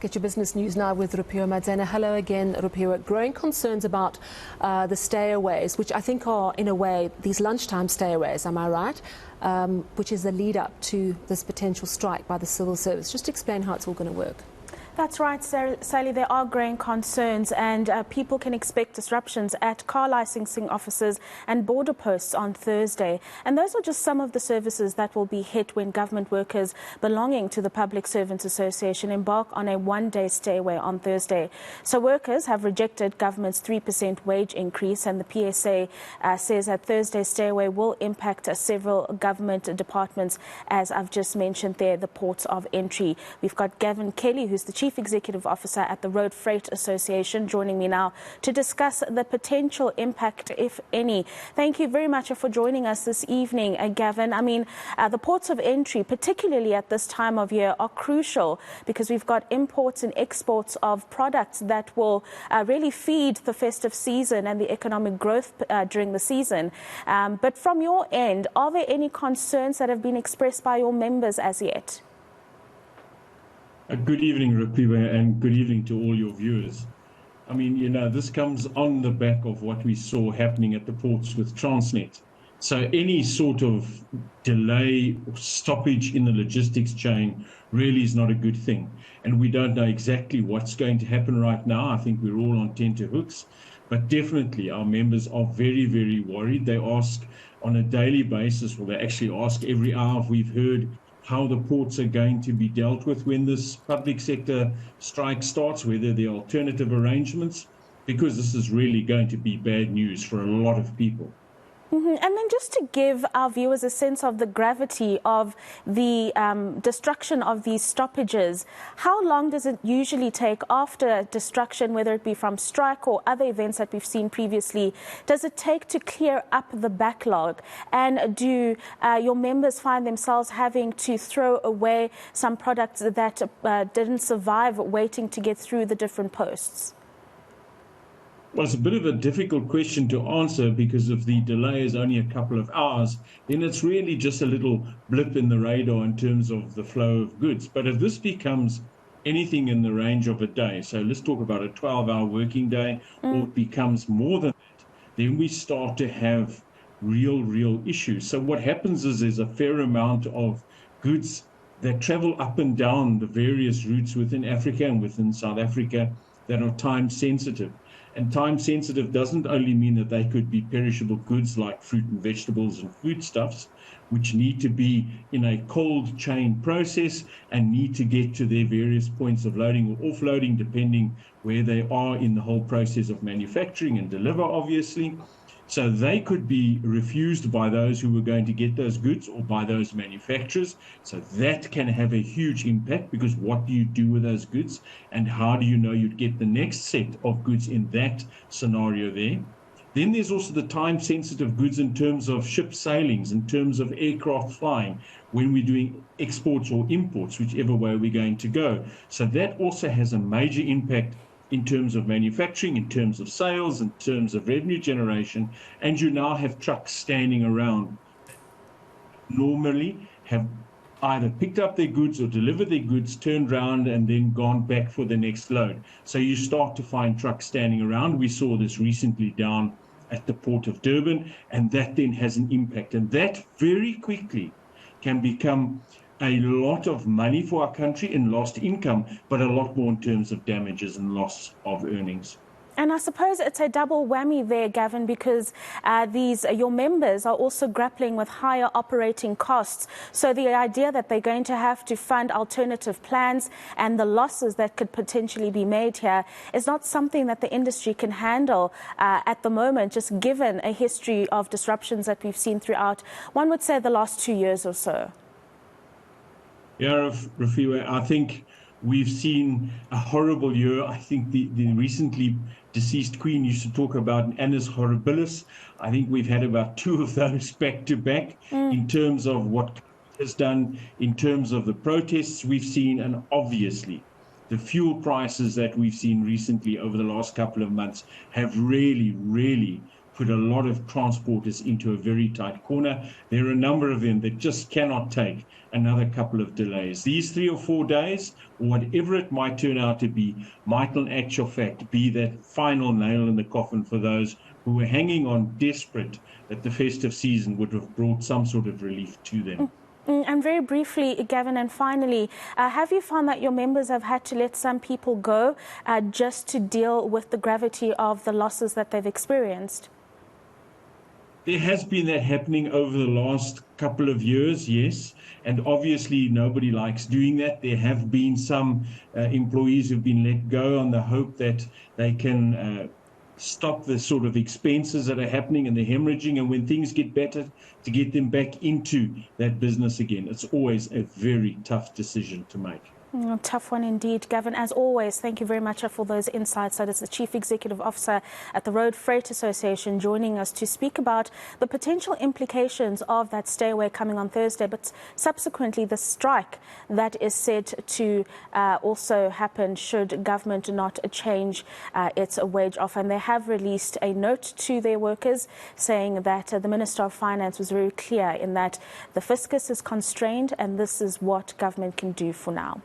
Get your business news now with Rupiwa Madzena. Hello again, Rupiwa. Growing concerns about the stayaways, which I think are, in a way, these lunchtime stayaways, am I right? Which is the lead up to this potential strike by the civil service. Just explain how it's all going to work. That's right, Sally. There are growing concerns and people can expect disruptions at car licensing offices and border posts on Thursday. And those are just some of the services that will be hit when government workers belonging to the Public Servants Association embark on a one-day stay-away on Thursday. So workers have rejected government's 3% wage increase, and the PSA says that Thursday's stay-away will impact several government departments, as I've just mentioned there, the ports of entry. We've got Gavin Kelly, who's the Chief Executive Officer at the Road Freight Association, joining me now to discuss the potential impact, if any. Thank you very much for joining us this evening, Gavin. I mean, the ports of entry, particularly at this time of year, are crucial because we've got imports and exports of products that will really feed the festive season and the economic growth during the season. But from your end, are there any concerns that have been expressed by your members as yet? Good evening, Rupiwa, and good evening to all your viewers. I mean, you know, this comes on the back of what we saw happening at the ports with Transnet. So any sort of delay or stoppage in the logistics chain really is not a good thing. And we don't know exactly what's going to happen right now. I think we're all on tenterhooks. But definitely our members are very, very worried. They ask on a daily basis, or they actually ask every hour. We've heard how the ports are going to be dealt with when this public sector strike starts, whether there are alternative arrangements, because this is really going to be bad news for a lot of people. And then just to give our viewers a sense of the gravity of the destruction of these stoppages, how long does it usually take after destruction, whether it be from strike or other events that we've seen previously? Does it take to clear up the backlog? And do your members find themselves having to throw away some products that didn't survive waiting to get through the different posts? Well, it's a bit of a difficult question to answer because if the delay is only a couple of hours, then it's really just a little blip in the radar in terms of the flow of goods. But if this becomes anything in the range of a day, so let's talk about a 12-hour working day, or it becomes more than that, then we start to have real issues. So what happens is there's a fair amount of goods that travel up and down the various routes within Africa and within South Africa that are time sensitive. And time sensitive doesn't only mean that they could be perishable goods like fruit and vegetables and foodstuffs, which need to be in a cold chain process and need to get to their various points of loading or offloading, depending where they are in the whole process of manufacturing and deliver, obviously. So they could be refused by those who were going to get those goods or by those manufacturers. So that can have a huge impact, because what do you do with those goods and how do you know you'd get the next set of goods in that scenario there? Then there's also the time sensitive goods in terms of ship sailings, in terms of aircraft flying, when we're doing exports or imports, whichever way we're going to go. So that also has a major impact in terms of manufacturing, in terms of sales, in terms of revenue generation. And you now have trucks standing around that normally have either picked up their goods or delivered their goods, turned around and then gone back for the next load. So you start to find trucks standing around. We saw this recently down at the port of Durban, and that then has an impact. And that very quickly can become a lot of money for our country in lost income, but a lot more in terms of damages and loss of earnings. And I suppose it's a double whammy there, Gavin, because your members are also grappling with higher operating costs. So the idea that they're going to have to fund alternative plans and the losses that could potentially be made here is not something that the industry can handle at the moment, just given a history of disruptions that we've seen throughout, one would say, the last 2 years or so. Yeah, Rupiwa, I think we've seen a horrible year. I think the recently deceased Queen used to talk about an annus horribilis. I think we've had about 2 of those back to back in terms of what has done, in terms of the protests we've seen, and obviously the fuel prices that we've seen recently over the last couple of months have really put a lot of transporters into a very tight corner. There are a number of them that just cannot take another couple of delays. These 3 or 4 days, or whatever it might turn out to be, might in actual fact be that final nail in the coffin for those who were hanging on desperate that the festive season would have brought some sort of relief to them. And very briefly, Gavin, and finally, have you found that your members have had to let some people go just to deal with the gravity of the losses that they've experienced? There has been that happening over the last couple of years, yes, and obviously nobody likes doing that. There have been some employees who've been let go on the hope that they can stop the sort of expenses that are happening and the hemorrhaging, and when things get better, to get them back into that business again. It's always a very tough decision to make. Tough one indeed. Gavin, as always, thank you very much for those insights. That is the Chief Executive Officer at the Road Freight Association joining us to speak about the potential implications of that stay away coming on Thursday, but subsequently the strike that is said to also happen should government not change its wage offer. And they have released a note to their workers saying that the Minister of Finance was very clear in that the fiscus is constrained and this is what government can do for now.